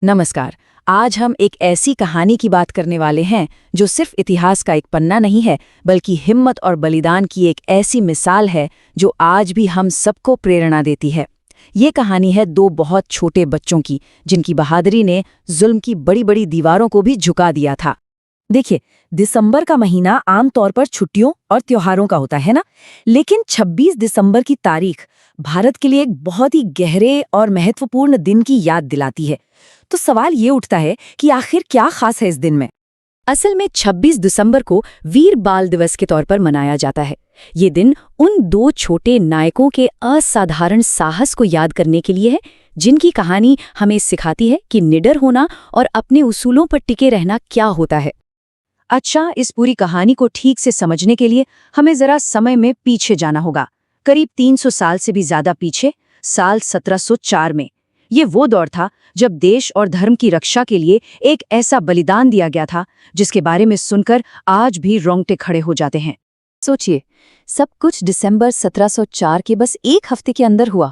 नमस्कार। आज हम एक ऐसी कहानी की बात करने वाले हैं जो सिर्फ इतिहास का एक पन्ना नहीं है, बल्कि हिम्मत और बलिदान की एक ऐसी मिसाल है जो आज भी हम सबको प्रेरणा देती है। ये कहानी है दो बहुत छोटे बच्चों की, जिनकी बहादुरी ने जुल्म की बड़ी बड़ी दीवारों को भी झुका दिया था। देखिए, दिसंबर का महीना आमतौर पर छुट्टियों और त्योहारों का होता है ना, लेकिन 26 दिसंबर की तारीख भारत के लिए एक बहुत ही गहरे और महत्वपूर्ण दिन की याद दिलाती है। तो सवाल ये उठता है कि आखिर क्या खास है इस दिन में। असल में 26 दिसंबर को वीर बाल दिवस के तौर पर मनाया जाता है। ये दिन उन दो छोटे नायकों के असाधारण साहस को याद करने के लिए है, जिनकी कहानी हमें सिखाती है कि निडर होना और अपने उसूलों पर टिके रहना क्या होता है। अच्छा, इस पूरी कहानी को ठीक से समझने के लिए हमें जरा समय में पीछे जाना होगा, करीब 300 साल से भी ज्यादा पीछे, साल 1704 में। ये वो दौर था जब देश और धर्म की रक्षा के लिए एक ऐसा बलिदान दिया गया था जिसके बारे में सुनकर आज भी रोंगटे खड़े हो जाते हैं। सोचिए, सब कुछ दिसंबर 1704 के बस एक हफ्ते के अंदर हुआ।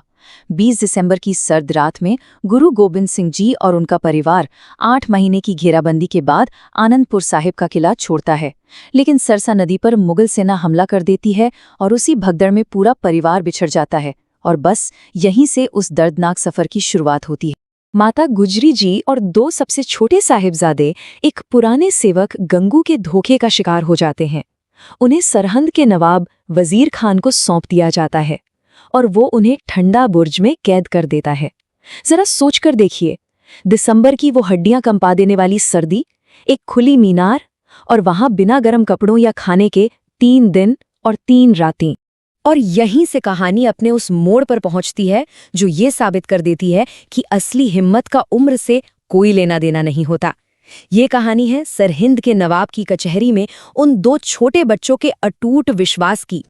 20 दिसंबर की सर्द रात में गुरु गोबिंद सिंह जी और उनका परिवार 8 महीने की घेराबंदी के बाद आनंदपुर साहिब का किला छोड़ता है। लेकिन सरसा नदी पर मुगल सेना हमला कर देती है और उसी भगदड़ में पूरा परिवार बिछड़ जाता है। और बस यहीं से उस दर्दनाक सफर की शुरुआत होती है। माता गुजरी जी और दो सबसे छोटे साहिबजादे एक पुराने सेवक गंगू के धोखे का शिकार हो जाते हैं। उन्हें सरहंद के नवाब वजीर खान को सौंप दिया जाता है और वो उन्हें ठंडा बुर्ज में कैद कर देता है। जरा सोचकर देखिए, दिसंबर की वो हड्डियां कंपा देने वाली सर्दी, एक खुली मीनार और वहां बिना गर्म कपड़ों या खाने के 3 दिन और 3 रातें। और यहीं से कहानी अपने उस मोड़ पर पहुंचती है जो ये साबित कर देती है कि असली हिम्मत का उम्र से कोई लेना देना नहीं होता। ये कहानी है सरहिंद के नवाब की कचहरी में उन दो छोटे बच्चों के अटूट विश्वास की।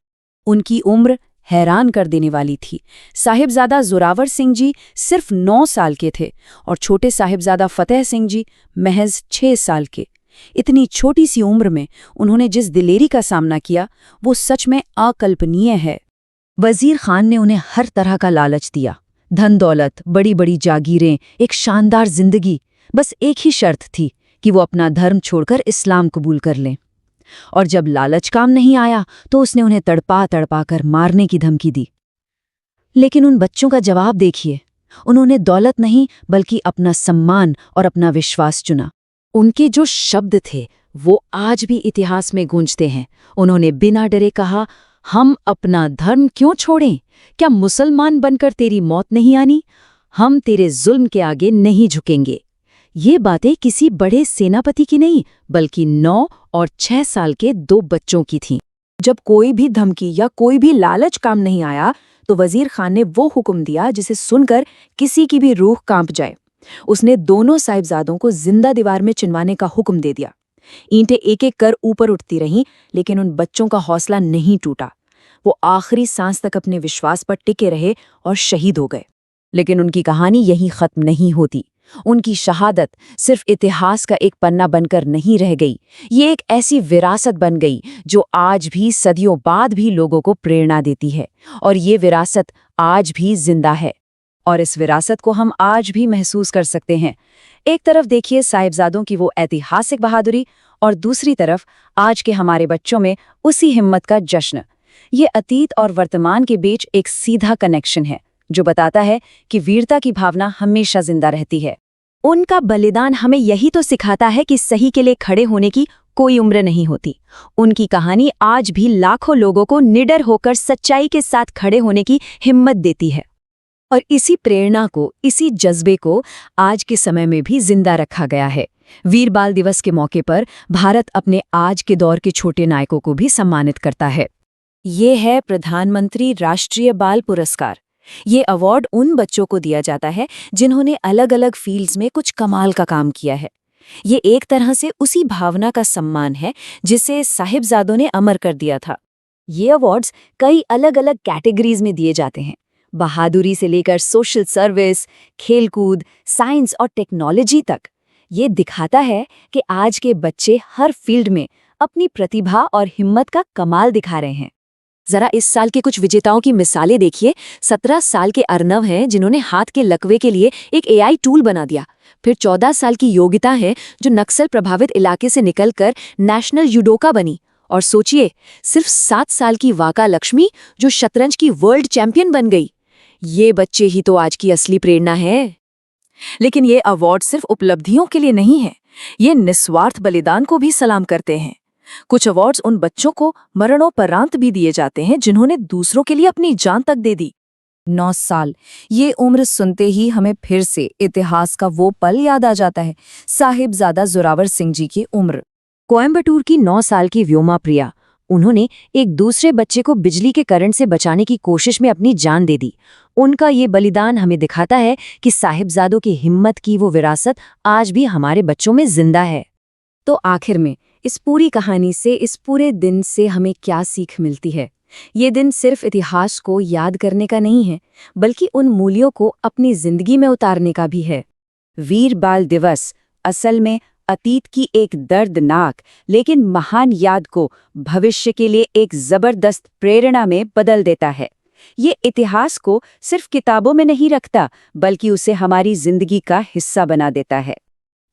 उनकी उम्र हैरान कर देने वाली थी। साहिबजादा जोरावर सिंह जी सिर्फ 9 साल के थे और छोटे साहिबजादा फतेह सिंह जी महज 6 साल के। इतनी छोटी सी उम्र में उन्होंने जिस दिलेरी का सामना किया वो सच में अकल्पनीय है। वजीर खान ने उन्हें हर तरह का लालच दिया, धन दौलत, बड़ी बड़ी जागीरें, एक शानदार जिंदगी। बस एक ही शर्त थी कि वो अपना धर्म छोड़कर इस्लाम कबूल कर लें। और जब लालच काम नहीं आया तो उसने उन्हें तड़पा तड़पा कर मारने की धमकी दी। लेकिन उन बच्चों का जवाब देखिए। उन्होंने दौलत नहीं बल्कि अपना सम्मान और अपना विश्वास चुना। उनके जो शब्द थे वो आज भी इतिहास में गूंजते हैं। उन्होंने बिना डरे कहा, हम अपना धर्म क्यों छोड़ें? क्या मुसलमान बनकर तेरी मौत नहीं आनी? हम तेरे जुल्म के आगे नहीं झुकेंगे। ये बातें किसी बड़े सेनापति की नहीं, बल्कि 9 और 6 साल के 2 बच्चों की थीं। जब कोई भी धमकी या कोई भी लालच काम नहीं आया तो वजीर खान ने वो हुक्म दिया जिसे सुनकर किसी की भी रूह कांप जाए। उसने दोनों साहिबजादों को जिंदा दीवार में चिनवाने का हुक्म दे दिया। ईंटें एक एक कर ऊपर उठती रहीं, लेकिन उन बच्चों का हौसला नहीं टूटा। वो आखिरी सांस तक अपने विश्वास पर टिके रहे और शहीद हो गए। लेकिन उनकी कहानी यहीं खत्म नहीं होती। उनकी शहादत सिर्फ इतिहास का एक पन्ना बनकर नहीं रह गई, ये एक ऐसी विरासत बन गई जो आज भी सदियों बाद भी लोगों को प्रेरणा देती है। और ये विरासत आज भी जिंदा है और इस विरासत को हम आज भी महसूस कर सकते हैं। एक तरफ देखिए साहिबजादों की वो ऐतिहासिक बहादुरी और दूसरी तरफ आज के हमारे बच्चों में उसी हिम्मत का जश्न। ये अतीत और वर्तमान के बीच एक सीधा कनेक्शन है जो बताता है कि वीरता की भावना हमेशा जिंदा रहती है। उनका बलिदान हमें यही तो सिखाता है कि सही के लिए खड़े होने की कोई उम्र नहीं होती। उनकी कहानी आज भी लाखों लोगों को निडर होकर सच्चाई के साथ खड़े होने की हिम्मत देती है। और इसी प्रेरणा को, इसी जज्बे को आज के समय में भी जिंदा रखा गया है। वीर बाल दिवस के मौके पर भारत अपने आज के दौर के छोटे नायकों को भी सम्मानित करता है। ये है प्रधानमंत्री राष्ट्रीय बाल पुरस्कार। ये अवार्ड उन बच्चों को दिया जाता है जिन्होंने अलग अलग फील्ड्स में कुछ कमाल का काम किया है। ये एक तरह से उसी भावना का सम्मान है जिसे साहिबजादों ने अमर कर दिया था। ये अवार्ड्स कई अलग अलग कैटेगरीज में दिए जाते हैं, बहादुरी से लेकर सोशल सर्विस, खेलकूद, साइंस और टेक्नोलॉजी तक। ये दिखाता है कि आज के बच्चे हर फील्ड में अपनी प्रतिभा और हिम्मत का कमाल दिखा रहे हैं। जरा इस साल के कुछ विजेताओं की मिसालें देखिए। 17 साल के अर्नव हैं जिन्होंने हाथ के लकवे के लिए एक एआई टूल बना दिया। फिर 14 साल की योगिता है जो नक्सल प्रभावित इलाके से निकलकर नेशनल जुडोका बनी। और सोचिए, सिर्फ 7 साल की वाका लक्ष्मी जो शतरंज की वर्ल्ड चैंपियन बन गई। ये बच्चे ही तो आज की असली प्रेरणा है। लेकिन ये अवार्ड सिर्फ उपलब्धियों के लिए नहीं है, ये निस्वार्थ बलिदान को भी सलाम करते हैं। कुछ अवार्ड्स उन बच्चों को मरणोपरांत भी दिए जाते हैं जिन्होंने दूसरों के लिए अपनी जान तक दे दी। 9 साल, ये उम्र सुनते ही हमें फिर से इतिहास का वो पल याद आ जाता है, साहिबजादा जोरावर सिंह जी की उम्र। कोयम्बटूर की 9 साल की व्योमा प्रिया, उन्होंने एक दूसरे बच्चे को बिजली के करंट से बचाने की कोशिश में अपनी जान दे दी। उनका ये बलिदान हमें दिखाता है कि साहिबजादों की हिम्मत की वो विरासत आज भी हमारे बच्चों में जिंदा है। तो आखिर में इस पूरी कहानी से, इस पूरे दिन से हमें क्या सीख मिलती है? ये दिन सिर्फ इतिहास को याद करने का नहीं है, बल्कि उन मूल्यों को अपनी जिंदगी में उतारने का भी है। वीर बाल दिवस असल में अतीत की एक दर्दनाक लेकिन महान याद को भविष्य के लिए एक जबरदस्त प्रेरणा में बदल देता है। ये इतिहास को सिर्फ किताबों में नहीं रखता, बल्कि उसे हमारी जिंदगी का हिस्सा बना देता है।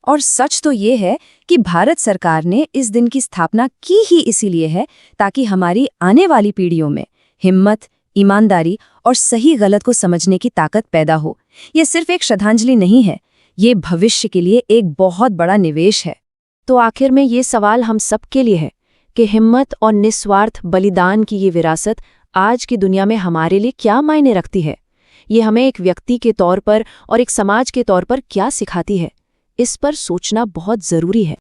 और सच तो ये है कि भारत सरकार ने इस दिन की स्थापना की ही इसीलिए है ताकि हमारी आने वाली पीढ़ियों में हिम्मत, ईमानदारी और सही गलत को समझने की ताकत पैदा हो। ये सिर्फ एक श्रद्धांजलि नहीं है, ये भविष्य के लिए एक बहुत बड़ा निवेश है। तो आखिर में ये सवाल हम सबके लिए है कि हिम्मत और निस्वार्थ बलिदान की ये विरासत आज की दुनिया में हमारे लिए क्या मायने रखती है? ये हमें एक व्यक्ति के तौर पर और एक समाज के तौर पर क्या सिखाती है? इस पर सोचना बहुत जरूरी है।